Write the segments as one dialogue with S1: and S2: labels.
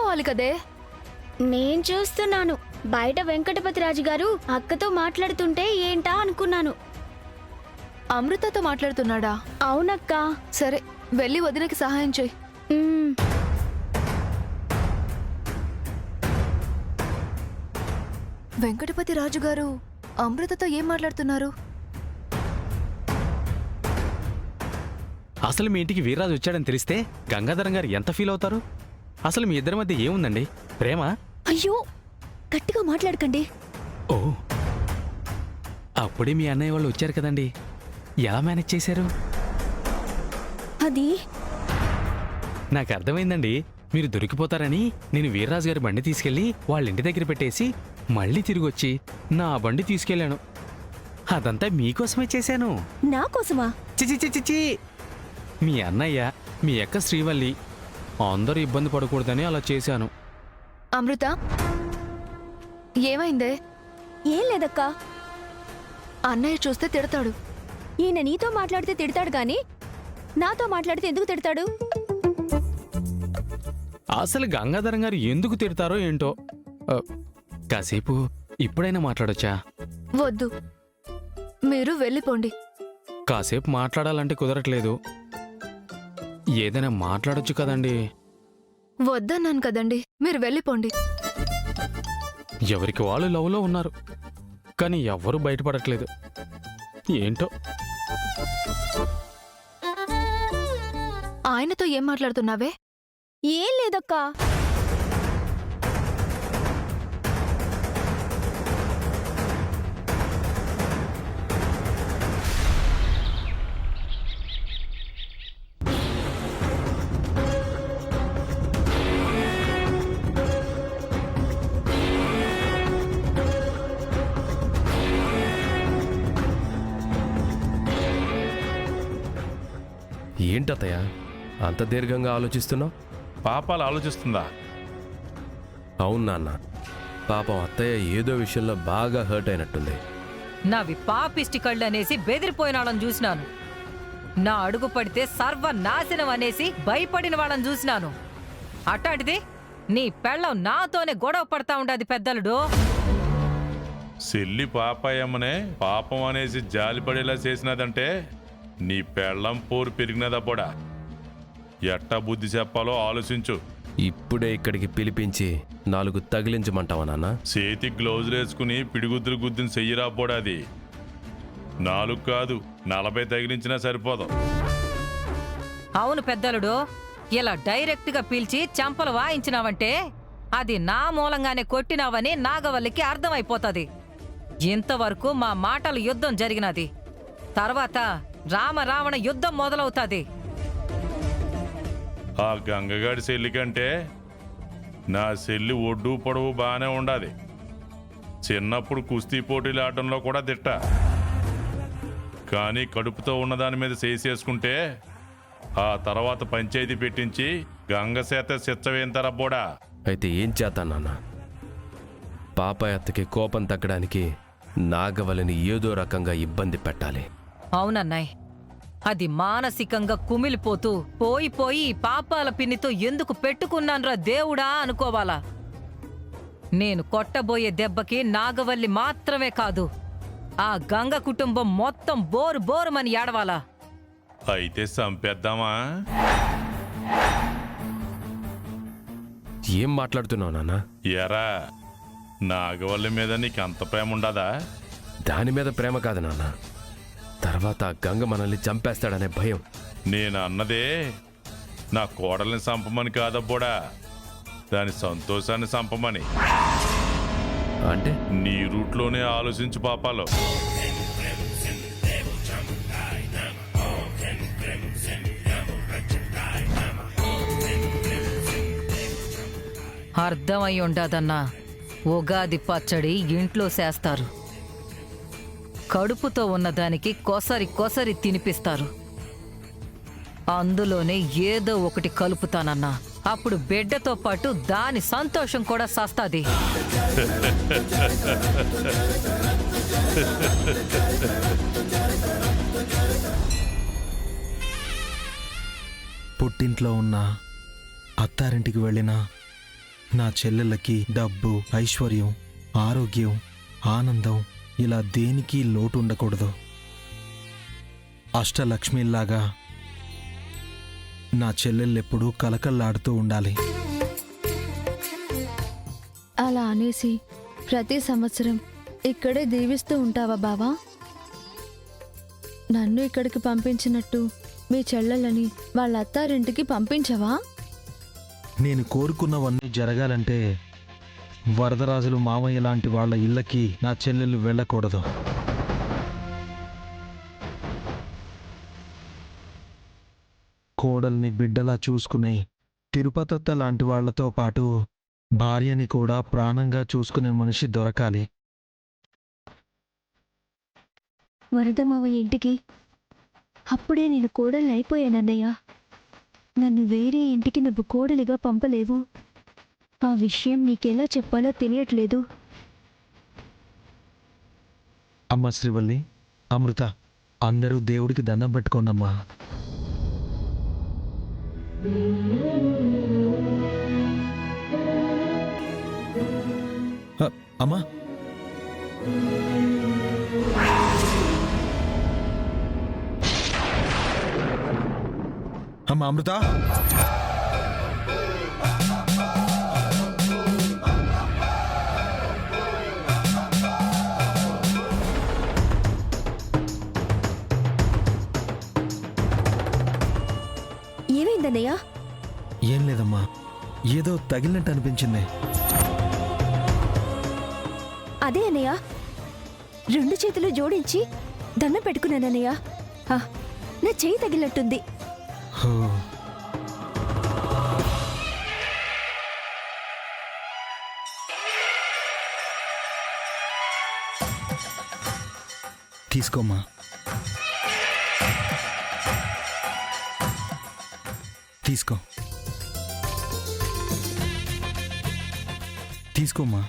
S1: చూసుకోవాలి కదే.
S2: నేను చూస్తున్నాను. బయట వెంకటపతి రాజు గారు అక్కతో మాట్లాడుతుంటే ఏంటా అనుకున్నాను.
S1: అమృతతో మాట్లాడుతున్నాడా?
S2: అవునక్క.
S1: సరే, వెళ్ళి వదినకి సహాయం చెయ్యి. వెంకటపతి రాజు గారు అమృతతో ఏం మాట్లాడుతున్నారు?
S3: అసలు మీ ఇంటికి వీర్రాజు వచ్చాడని తెలిస్తే గంగాధరం గారు ఎంత ఫీల్ అవుతారు? అసలు మీ ఇద్దరి మధ్య ఏముందండి? ప్రేమ?
S2: అయ్యో, గట్టిగా మాట్లాడకండి.
S3: ఓ, అప్పుడే మీ అన్నయ్య వాళ్ళు వచ్చారు కదండి, ఎలా మేనేజ్ చేశారు?
S2: అది
S3: నాకు అర్థమైందండి. మీరు దొరికిపోతారని నేను వీర్రాజు గారి బండి తీసుకెళ్లి వాళ్ళ ఇంటి దగ్గర పెట్టేసి మళ్ళీ తిరిగొచ్చి నా బండి తీసుకెళ్లాను. అదంతా మీకోసమే చేశాను.
S2: నా కోసమా?
S3: చిచి చిచి, మీ అన్నయ్య, మీ అక్క శ్రీవల్లి అందరూ ఇబ్బంది పడకూడదని అలా చేశాను.
S1: అమృత, ఏమైందే?
S2: ఏం లేదక్కా.
S1: అన్నయ్య చూస్తే తిడతాడు.
S2: ఈయన నీతో మాట్లాడితే తిడతాడు గాని నాతో మాట్లాడితే ఎందుకు తిడతాడు?
S3: అసలు గంగాధరం గారు ఎందుకు తిడతారో ఏంటో. కాసేపు ఇప్పుడైనా మాట్లాడొచ్చా?
S1: వద్దు, మీరు వెళ్ళిపోండి.
S3: కాసేపు మాట్లాడాలంటే కుదరట్లేదు. ఏదైనా మాట్లాడొచ్చు కదండి.
S1: వద్దన్నాను కదండి, మీరు వెళ్ళిపోండి.
S3: ఎవరికి వాళ్ళు లవ్లో ఉన్నారు, కానీ ఎవ్వరూ బయటపడట్లేదు. ఏంటో.
S1: ఆయనతో ఏం మాట్లాడుతున్నావే?
S2: ఏం లేదక్కా.
S4: ఏంటత్తయ్య అంత దీర్ఘంగా ఆలోచిస్తున్నావు?
S5: పాపాలు ఆలోచిస్తుందా?
S4: అవును నాన్న, పాపం అత్తయ్య ఏదో విషయంలో బాగా హర్ట్ అయినట్టుంది.
S6: నావి పాపిష్టి కళ్ళు అనేసి బెదిరిపోయిన వాళ్ళని చూసినాను. నా అడుగు పడితే సర్వనాశనం అనేసి భయపడిన వాళ్ళని చూసినాను. అట్లాంటిది నీ పెళ్ళం నాతోనే గొడవ పడతా ఉండదు పెద్దలుడు.
S5: సెల్లి పాపాయమ్మనే పాపం అనేసి జాలిపడేలా చేసినదంటే నీ పెళ్ళం పోరు పెరిగినదబ్బోడా. ఎట్టా బుద్ధి చెప్పాలో ఆలోచించు.
S4: ఇప్పుడే ఇక్కడికి పిలిపించి 4 తగిలించమంటావా నాన్న?
S5: చేతి గ్లౌజులు వేసుకుని పిడిగుద్దులు గుద్దిన చెయ్యిరాబ్బోడా. అది 4 కాదు 40 తగిలించినా సరిపోదు.
S6: అవును పెద్దలుడు, ఇలా డైరెక్ట్ గా పిలిచి చంపలు వాయించినావంటే అది నా మూలంగానే కొట్టినావని నాగవల్లికి అర్థమైపోతుంది. ఇంతవరకు మా మాటల యుద్ధం జరిగినది, తర్వాత రామ రావణ యుద్ధం మొదలవుతుంది.
S5: ఆ గంగగాడి సెల్లి కంటే నా సెల్లి ఒడ్డు పొడవు బాగానే ఉండాది. చిన్నప్పుడు కుస్తీ పోటీలు ఆడటంలో కూడా దిట్ట. కానీ కడుపుతో ఉన్నదాని మీద చేసేసుకుంటే ఆ తర్వాత పంచాయతీ పెట్టించి గంగ చేత సిచ్చవేంతరబ్బోడా.
S4: అయితే ఏం చేద్దాం నాన్న? పాపాయత్తకి కోపం తగ్గడానికి నాగవల్లిని ఏదో రకంగా ఇబ్బంది పెట్టాలి.
S6: అవునన్నాయ్, అది మానసికంగా కుమిలిపోతూ పోయి పోయి పాపాల పిన్నితో ఎందుకు పెట్టుకున్నాన్రా దేవుడా అనుకోవాలా. నేను కొట్టబోయే దెబ్బకి నాగవల్లి మాత్రమే కాదు, ఆ గంగ కుటుంబం మొత్తం బోరు బోరుమని ఏడవాలా.
S5: అయితే చంపేద్దామా?
S4: ఏం మాట్లాడుతున్నావు నాన్న?
S5: ఎరా, నాగవల్లి మీద నీకు అంత ప్రేమ ఉండదా?
S4: దాని మీద ప్రేమ కాదు నాన్న, తర్వాత గంగ మనల్ని చంపేస్తాడనే భయం.
S5: నేను అన్నదే నా కోడల్ని చంపమని కాదబ్బోడా, దాని సంతోషాన్ని చంపమని.
S4: అంటే
S5: నీ రూట్లోనే ఆలోచించు పాపాలు.
S6: అర్థమై ఉండదన్నా, ఉగాది పచ్చడి ఇంట్లో చేస్తారు, కడుపుతో ఉన్నదానికి కొసరి కొసరి తినిపిస్తారు. అందులోనే ఏదో ఒకటి కలుపుతానన్నా, అప్పుడు బిడ్డతో పాటు దాని సంతోషం కూడా సస్తాది.
S7: పుట్టింట్లో ఉన్నా, అత్తారింటికి వెళ్ళినా నా చెల్లెళ్ళకి డబ్బు, ఐశ్వర్యం, ఆరోగ్యం, ఆనందం ఇలా దేనికి లోటు ఉండకూడదు. అష్టలక్ష్మిలాగా నా చెల్లెళ్ళెప్పుడూ కలకల్లాడుతూ ఉండాలి.
S8: అలా అనేసి ప్రతి సంవత్సరం ఇక్కడే దీవిస్తూ ఉంటావా బావా? నన్ను ఇక్కడికి పంపించినట్టు మీ చెల్లెలని వాళ్ళ అత్తారింటికి పంపించవా?
S7: నేను కోరుకున్నవన్నీ జరగాలంటే వరదరాజులు, మామయ్య లాంటి వాళ్ళ ఇళ్ళకి నా చెల్లెలు వెళ్ళకూడదు. కోడల్ని బిడ్డలా చూసుకునే తిరుపతత్త లాంటి వాళ్లతో పాటు భార్యని కూడా ప్రాణంగా చూసుకునే మనిషి దొరకాలి.
S8: వరదమావయ్య ఇంటికి అప్పుడే నేను కోడలు అయిపోయానన్నయ్య. నన్ను వేరే ఇంటికి నువ్వు కోడలిగా పంపలేవు. ఆ విషయం నీకెలా చెప్పాలో తెలియట్లేదు.
S7: అమ్మ శ్రీవల్లి, అమృత, అందరూ దేవుడికి దండం పెట్టుకోండమ్మా. అమ్మా, అమ్మ అమృత,
S8: ఏమైందన్నయ్య?
S7: ఏం లేదమ్మా, ఏదో తగిలినట్టు అనిపించింది.
S8: అదే అన్నయ్య, 2 చేతులు జోడించి దండం పెట్టుకున్నానన్నయ్య. నా చేయి తగిలినట్టుంది.
S7: హో, తీసుకోమ్మా. తీసుకో, తీసుకోమ్మా.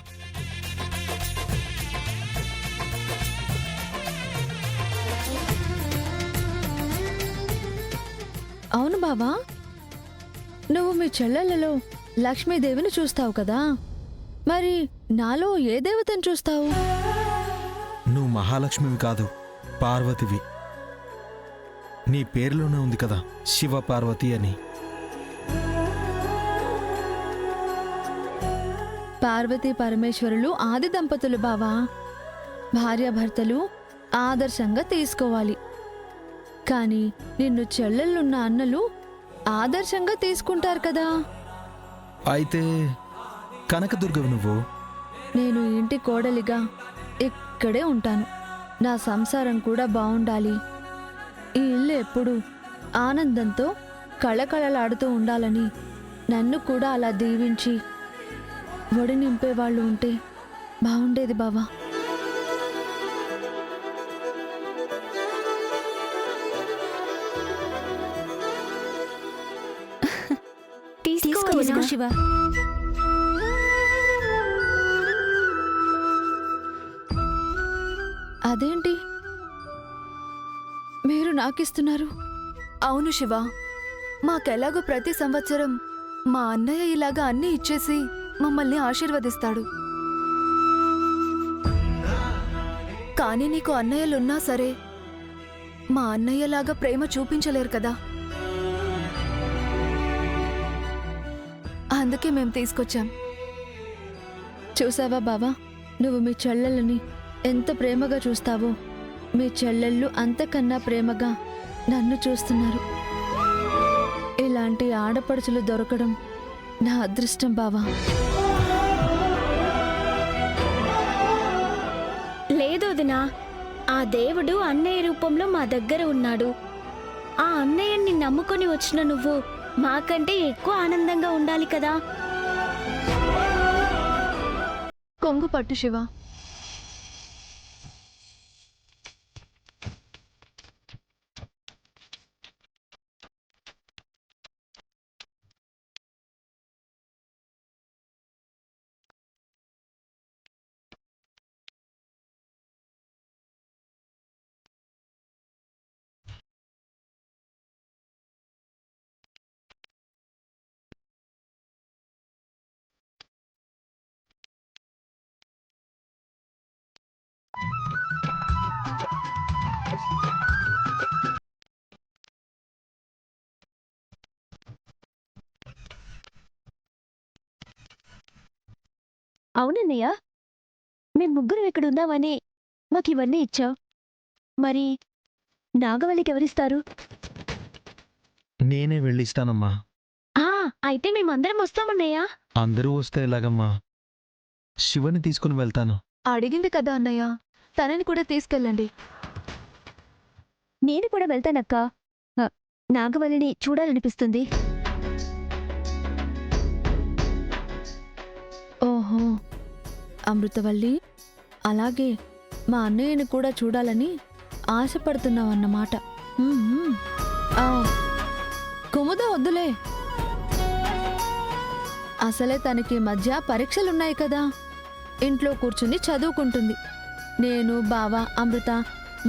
S8: అవును బావా, నువ్వు మీ చెల్లెళ్ళలో లక్ష్మీదేవిని చూస్తావు కదా, మరి నాలో ఏ దేవతను చూస్తావు?
S7: నువ్వు మహాలక్ష్మివి కాదు, పార్వతివి. నీ పేరులోనే ఉంది కదా, శివ పార్వతి అని.
S8: పార్వతీ పరమేశ్వరులు ఆది దంపతులు బావా. భార్యాభర్తలు ఆదర్శంగా తీసుకోవాలి. కానీ నిన్ను చెల్లెళ్ళున్న అన్నలు ఆదర్శంగా తీసుకుంటారు కదా.
S7: అయితే కనకదుర్గవి నువ్వు.
S8: నేను ఇంటి కోడలిగా ఇక్కడే ఉంటాను. నా సంసారం కూడా బాగుండాలి. ఈ ఇల్లు ఎప్పుడు ఆనందంతో కళకళలాడుతూ ఉండాలని నన్ను కూడా అలా దీవించి ఒడి నింపేవాళ్ళు ఉంటే బాగుండేది బావా. తీసుకో శివ. అదేంటి మీరు నాకిస్తున్నారు?
S1: అవును శివ, మాకెలాగో ప్రతి సంవత్సరం మా అన్నయ్య ఇలాగా అన్నీ ఇచ్చేసి మమ్మల్ని ఆశీర్వదిస్తాడు. కానీ నీకు అన్నయ్యలున్నా సరే మా అన్నయ్యలాగా ప్రేమ చూపించలేరు కదా. అందుకే మేం తీసుకొచ్చాం.
S8: చూసావా బావా, నువ్వు మీ చెల్లెళ్ళని ఎంత ప్రేమగా చూస్తావో మీ చెల్లెళ్ళు అంతకన్నా ప్రేమగా నన్ను చూస్తున్నారు. ఇలాంటి ఆడపడుచులు దొరకడం నా అదృష్టం బావా.
S2: లేదు వదినా, ఆ దేవుడు అన్నయ్య రూపంలో మా దగ్గర ఉన్నాడు. ఆ అన్నయ్యని నమ్ముకొని వచ్చిన నువ్వు మాకంటే ఎక్కువ ఆనందంగా ఉండాలి కదా.
S1: కొంగు పట్టు శివ.
S2: అవునన్నయ్య, మేం ముగ్గురం ఇక్కడ ఉన్నామని మాకు ఇవన్నీ ఇచ్చావు. మరి నాగవల్లికి ఎవరిస్తారు?
S7: నేనే వెళ్ళిస్తానమ్మా.
S2: అయితే మేమందరం వస్తామన్నయ్య.
S7: అందరూ వస్తే ఎలాగమ్మా? శివని తీసుకుని వెళ్తాను.
S1: అడిగింది కదా అన్నయ్య, తనని కూడా తీసుకెళ్ళండి.
S2: నేను కూడా వెళ్తానక్క. నాగవల్లిని చూడాలనిపిస్తుంది.
S8: ఓహో, అమృతవల్లి, అలాగే మా అన్నయ్యని కూడా చూడాలని ఆశపడుతున్నావన్నమాట. కుముద వద్దులే, అసలే తనకి మధ్య పరీక్షలున్నాయి కదా, ఇంట్లో కూర్చుని చదువుకుంటుంది. నేను, బావ, అమృత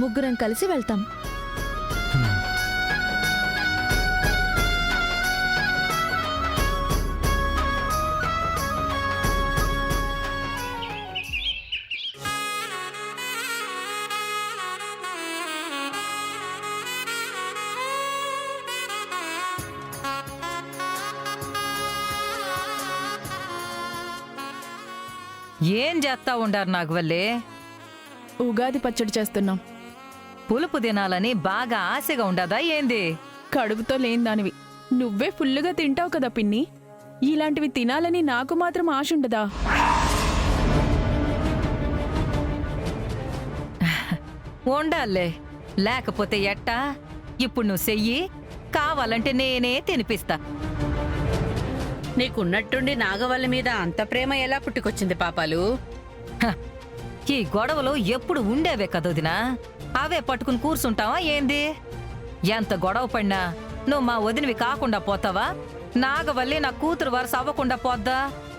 S8: ముగ్గురం కలిసి వెళ్తాం.
S6: ఏం చేస్తా ఉండారు నాగవల్లి?
S9: ఉగాది పచ్చడి చేస్తున్నాం.
S6: పులుపు తినాలని బాగా ఆశగా ఉండదా ఏంది?
S9: కడుపుతో లేని దానివి నువ్వే ఫుల్లుగా తింటావు కదా పిన్ని. ఇలాంటివి తినాలని నాకు మాత్రం ఆశ ఉండదా?
S6: ఉండాలే, లేకపోతే ఎట్టా? ఇప్పుడు నువ్వు చెయ్యి, కావాలంటే నేనే తినిపిస్తా.
S10: నీకున్నట్టుండి నాగవల్లి మీద అంత ప్రేమ ఎలా పుట్టుకొచ్చింది పాపాలు?
S6: ఈ గొడవలు ఎప్పుడు ఉండేవే కదొదినా, అవే పట్టుకుని కూర్చుంటావా ఏంది? ఎంత గొడవ పడినా నువ్వు మా వదినవి కాకుండా పోతావా? నాగవల్లి నా కూతురు వరుస అవ్వకుండా పోద్దా?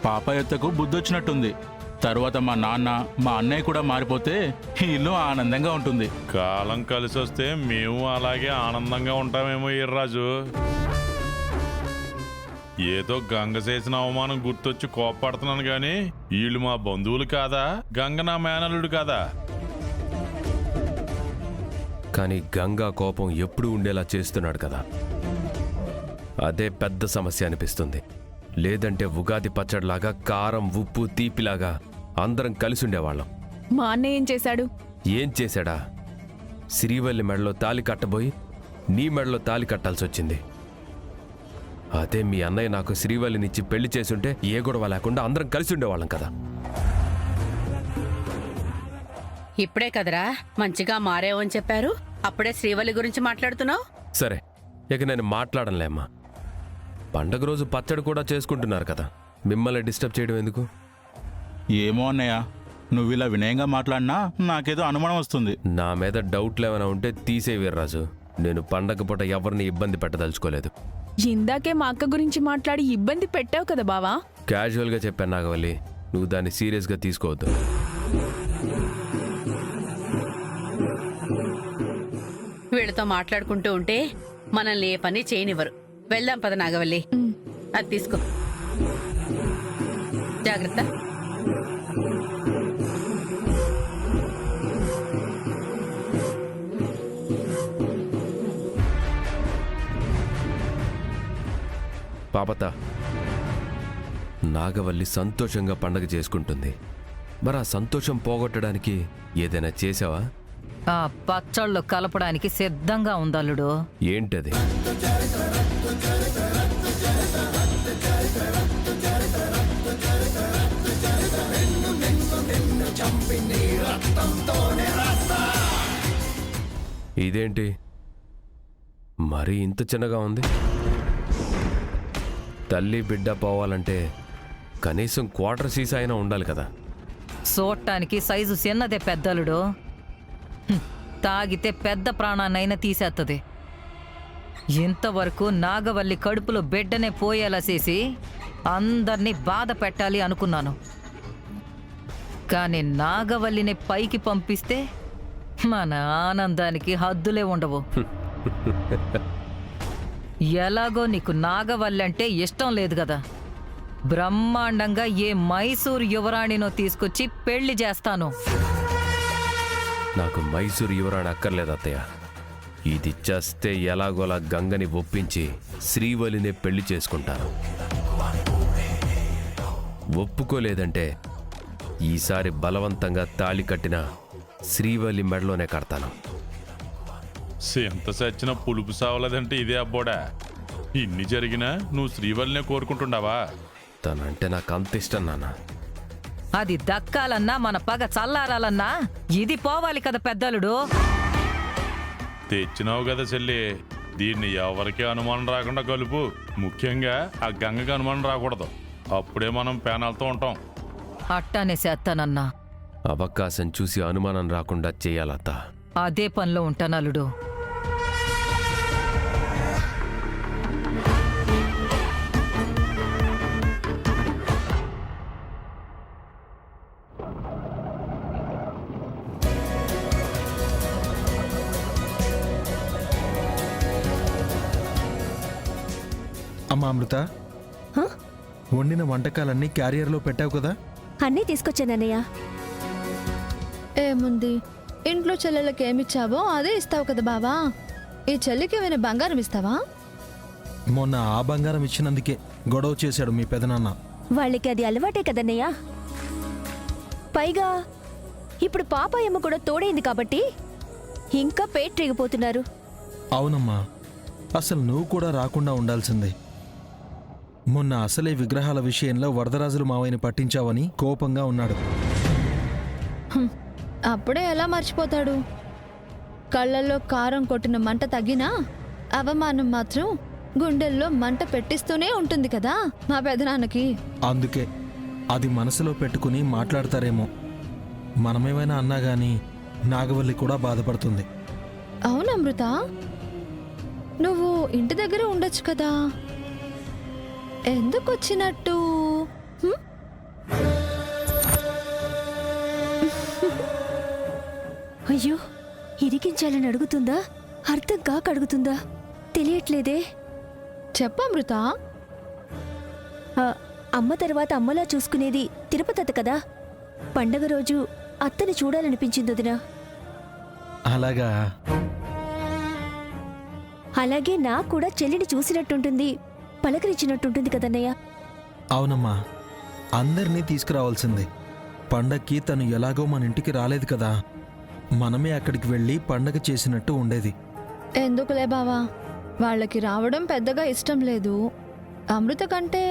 S11: పాపయత్తకు బుద్ధొచ్చినట్టుంది. తర్వాత మా నాన్న, మా అన్నయ్య కూడా మారిపోతే ఈ ఇల్లు ఆనందంగా ఉంటుంది.
S5: కాలం కలిసి వస్తే మేము అలాగే ఆనందంగా ఉంటామేమో ఈర్రాజు. ఏదో గంగ చేసిన అవమానం గుర్తొచ్చి కోప్పడుతున్నాను గాని వీళ్ళు మా బంధువులు కాదా? గంగ నా మేనల్లుడు కాదా?
S4: కానీ గంగా కోపం ఎప్పుడూ ఉండేలా చేస్తున్నాడు కదా, అదే పెద్ద సమస్య అనిపిస్తుంది. లేదంటే ఉగాది పచ్చడిలాగా కారం, ఉప్పు, తీపిలాగా అందరం కలిసి ఉండేవాళ్ళం.
S9: మా అన్నయ్య ఏం చేశాడు?
S4: ఏం చేశాడా? శ్రీవల్లి మెడలో తాలి కట్టబోయి నీ మెడలో తాలి కట్టాల్సి వచ్చింది. అదే మీ అన్నయ్య నాకు శ్రీవల్లినిచ్చి పెళ్లి చేసుంటే ఏ గొడవ లేకుండా అందరం కలిసి ఉండేవాళ్ళం కదా.
S10: ఇప్పుడే కదరా మంచిగా మారేవని చెప్పారు, అప్పుడే శ్రీవల్లి గురించి మాట్లాడుతున్నావు?
S4: సరే, ఇక నేను మాట్లాడనులేమ్మా. పండగ రోజు పచ్చడి కూడా చేసుకుంటున్నారు కదా, మిమ్మల్ని డిస్టర్బ్ చేయడం ఎందుకు?
S11: ఏమో అన్నయ్య, నువ్వు ఇలా వినయంగా మాట్లాడినా నాకేదో అనుమానం వస్తుంది.
S4: నా మీద డౌట్లు ఏమైనా ఉంటే తీసే వీర్రాజు. నేను పండగ పూట ఎవరిని ఇబ్బంది పెట్టదలుచుకోలేదు.
S9: ఇందాకే మా అక్క గురించి మాట్లాడి ఇబ్బంది పెట్టావు కదా బావా.
S4: క్యాజువల్గా చెప్పాను నాగవల్లి, నువ్వు దాన్ని సీరియస్గా తీసుకోవద్దు.
S10: వీళ్ళతో మాట్లాడుకుంటూ ఉంటే మనల్ని ఏ పని చేయనివ్వరు. వెళ్దాం పద నాగవల్లి, అది తీసుకో. జాగ్రత్త.
S4: పాపత, నాగవల్లి సంతోషంగా పండగ చేసుకుంటుంది. మరి ఆ సంతోషం పోగొట్టడానికి ఏదైనా చేసావా?
S6: ఆ పచ్చళ్ళు కలపడానికి సిద్ధంగా ఉందల్లుడు.
S4: ఏంటది? ఇదేంటి మరి ఇంత చిన్నగా ఉంది? తల్లి బిడ్డ పోవాలంటే కనీసం క్వార్టర్ సీసా అయినా ఉండాలి కదా.
S6: చూడటానికి సైజు చిన్నదే పెద్దలుడు, తాగితే పెద్ద ప్రాణాన్నైనా తీసేస్తుంది. ఇంతవరకు నాగవల్లి కడుపులో బిడ్డనే పోయేలా చేసి అందర్నీ బాధ పెట్టాలి అనుకున్నాను. కానీ నాగవల్లిని పైకి పంపిస్తే మన ఆనందానికి హద్దులే ఉండవు. ఎలాగో నీకు నాగవల్లి అంటే ఇష్టం లేదు కదా, బ్రహ్మాండంగా ఏ మైసూర్ యువరాణినో తీసుకొచ్చి పెళ్లి చేస్తాను.
S4: నాకు మైసూరు యువరాణి అక్కర్లేదు అత్తయ్య. ఇది చేస్తే ఎలాగోలా గంగని ఒప్పించి శ్రీవల్లినే పెళ్లి చేసుకుంటాను. ఒప్పుకోలేదంటే ఈసారి బలవంతంగా తాళి కట్టిన శ్రీవల్లి మెడలోనే కడతాను.
S5: ఎంత సచ్చిన పులుపు సావలేదంటే ఇదే అబ్బోడా. ఇన్ని జరిగినా నువ్వు శ్రీవల్లినే కోరుకుంటుండావా?
S4: తనంటే నాకు అంత ఇష్టం నాన్న.
S6: అది దక్కాలన్నా మన పగ చల్లారాలన్నా ఇది పోవాలి కదా పెద్దలుడు.
S5: తెచ్చినావు కదా చెల్లి, దీన్ని ఎవరికీ అనుమానం రాకుండా కలుపు. ముఖ్యంగా ఆ గంగకి అనుమానం రాకూడదు. అప్పుడే మనం పేనాలతో ఉంటాం.
S6: అట్టానే చేస్తానన్నా.
S4: అవకాశం చూసి అనుమానం రాకుండా చేయాలత్త.
S6: అదే పనిలో ఉంటానలుడు.
S7: అమ్మా అమృత, వండిన వంటకాలన్నీ క్యారియర్లో పెట్టావు కదా?
S2: అన్నీ తీసుకొచ్చానన్నయ్య.
S8: ఏముంది, ఇంట్లో చెల్లెళ్ళకి ఏమిచ్చావో అదే ఇస్తావు కదా బావా. ఈ చెల్లికి ఏమైనా బంగారం ఇస్తావా?
S7: మొన్న ఆ బంగారం ఇచ్చినందుకే గొడవ చేశాడు మీ పెదనాన్న.
S2: వాళ్ళకి అది అలవాటే కదన్నయ్య. పైగా ఇప్పుడు పాపాయమ్మ కూడా తోడైంది కాబట్టి ఇంకా పేట్రేగిపోతున్నారు.
S7: అవునమ్మా, అసలు నువ్వు కూడా రాకుండా ఉండాల్సిందే. మొన్న అసలే విగ్రహాల విషయంలో వరదరాజులు మావయ్యని పట్టించావని కోపంగా ఉన్నాడు.
S8: అప్పుడే ఎలా మర్చిపోతాడు? కళ్ళల్లో కారం కొట్టిన మంట తగ్గినా అవమానం మాత్రం గుండెల్లో మంట పెట్టిస్తూనే ఉంటుంది కదా మా పెదనాన్నకి.
S7: అందుకే అది మనసులో పెట్టుకుని మాట్లాడతారేమో. మనమేమైనా అన్నా గాని నాగవల్లి కూడా బాధపడుతుంది.
S8: అవును అమృత, నువ్వు ఇంటి దగ్గర ఉండొచ్చు కదా, ఎందుకు వచ్చినట్టు?
S2: అయ్యో, ఇరికించాలని అడుగుతుందా, అర్థం కాక అడుగుతుందా తెలియట్లేదే.
S8: చెప్పమృత.
S2: అమ్మ తర్వాత అమ్మలా చూసుకునేది తిరుపతి అత్త కదా. పండగ రోజు అత్తని చూడాలనిపించింది వదినా.
S7: అలాగా?
S2: అలాగే నాకు కూడా చెల్లిని చూసినట్టుంటుంది, పలకరించినట్టుంటుంది కదన్నయ్య.
S7: అవునమ్మా, అందరినీ తీసుకురావాల్సిందే. పండక్కి తను ఎలాగో మన ఇంటికి రాలేదు కదా, మనమే అక్కడికి వెళ్ళి పండగ చేసినట్టు ఉండేది.
S8: ఎందుకులే బావా, వాళ్ళకి రావడం పెద్దగా ఇష్టం లేదు. అమృత కంటే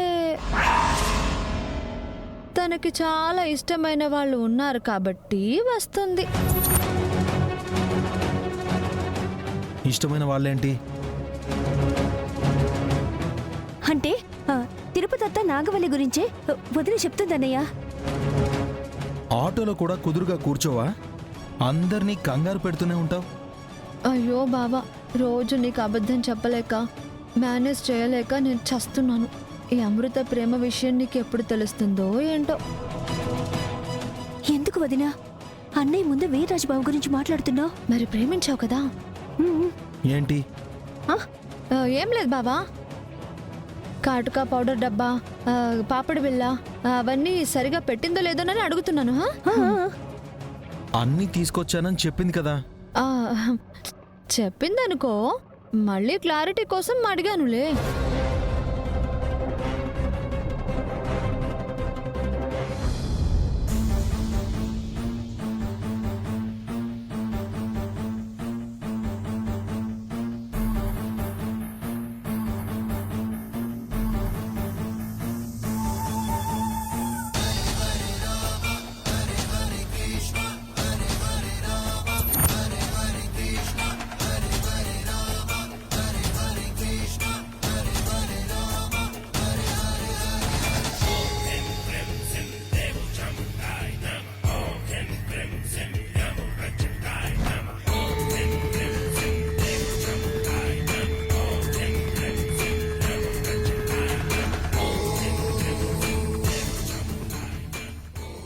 S8: తనకి చాలా ఇష్టమైన వాళ్ళు ఉన్నారు కాబట్టి వస్తుంది.
S7: ఇష్టమైన వాళ్ళేంటి?
S2: అంటే తిరుపతి అత్త నాగవల్లి గురించే వదిలి చెప్తుందన్నయ్య.
S7: ఆటోలో కూడా కుదురుగా కూర్చోవా? అందరినీ కంగారు పెడుతూనే ఉంటావు.
S8: అయ్యో బావా, రోజు నీకు అబద్ధం చెప్పలేక మేనేజ్ చేయలేక నేను చస్తున్నాను. ఈ అమృత ప్రేమ విషయం నీకు ఎప్పుడు తెలుస్తుందో ఏంటో.
S2: ఎందుకు వదినా అన్నయ్య ముందు వీర్రాజు బాబు గురించి మాట్లాడుతున్నావు?
S8: మరి ప్రేమించావు కదా.
S7: ఏంటి?
S8: ఏం లేదు బావా, కాటుకా పౌడర్ డబ్బా, పాపడి బిళ్ళ అవన్నీ సరిగా పెట్టిందో లేదోనని అడుగుతున్నాను.
S7: అన్నీ తీసుకొచ్చానని చెప్పింది కదా.
S8: చెప్పిందనుకో, మళ్ళీ క్లారిటీ కోసం అడిగానులే.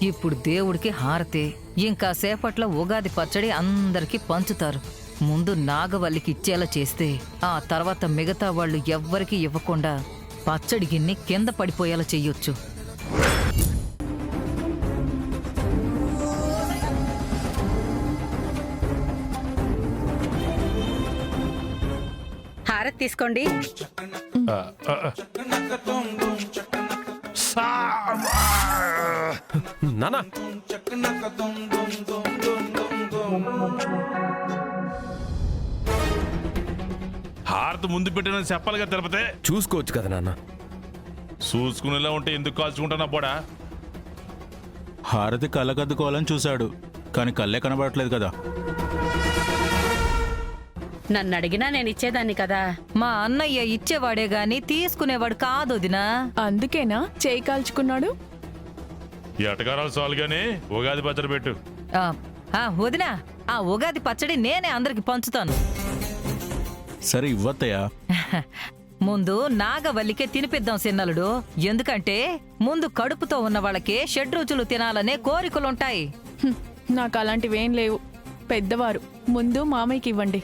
S6: ఇప్పుడు దేవుడికి హారతి, ఇంకా సేపట్లో ఉగాది పచ్చడి అందరికీ పంచుతారు. ముందు నాగవల్లికి ఇచ్చేలా చేస్తే ఆ తర్వాత మిగతా వాళ్ళు ఎవ్వరికీ ఇవ్వకుండా పచ్చడి గిన్నె కింద పడిపోయేలా చెయ్యొచ్చు.
S10: హారతి తీసుకోండి.
S4: నానా
S5: హారతి ముందు పెట్టిన చెప్పాలిగా తిరుపతి.
S4: చూసుకోవచ్చు కదా నాన్న.
S5: చూసుకునేలా ఉంటే ఎందుకు కాల్చుకుంటానా పోడా?
S11: హారతి కళ్ళకద్దుకోవాలని చూశాడు కానీ కళ్ళే కనబడట్లేదు కదా.
S10: నన్ను అడిగినా నేను ఇచ్చేదాన్ని కదా.
S6: మా అన్నయ్య ఇచ్చేవాడే గాని తీసుకునేవాడు కాదు వదినా.
S9: అందుకేనా చేయి కాల్చుకున్నాడు?
S5: ఎటకారాలు చాలు గాని ఉగాది పచ్చడి పెట్టు.
S6: వదినా, ఆ ఉగాది పచ్చడి నేనే అందరికి పంచుతాను.
S11: సరే ఇవ్వత్తయ్యా.
S6: ముందు నాగవల్లికే తినిపిద్దాం సిన్నలుడు. ఎందుకంటే ముందు కడుపుతో ఉన్న వాళ్ళకే షడ్రుచులు తినాలనే కోరికలుంటాయి.
S9: నాకు అలాంటివేం లేవు. పెద్దవారు ముందు మామయ్యకి ఇవ్వండి.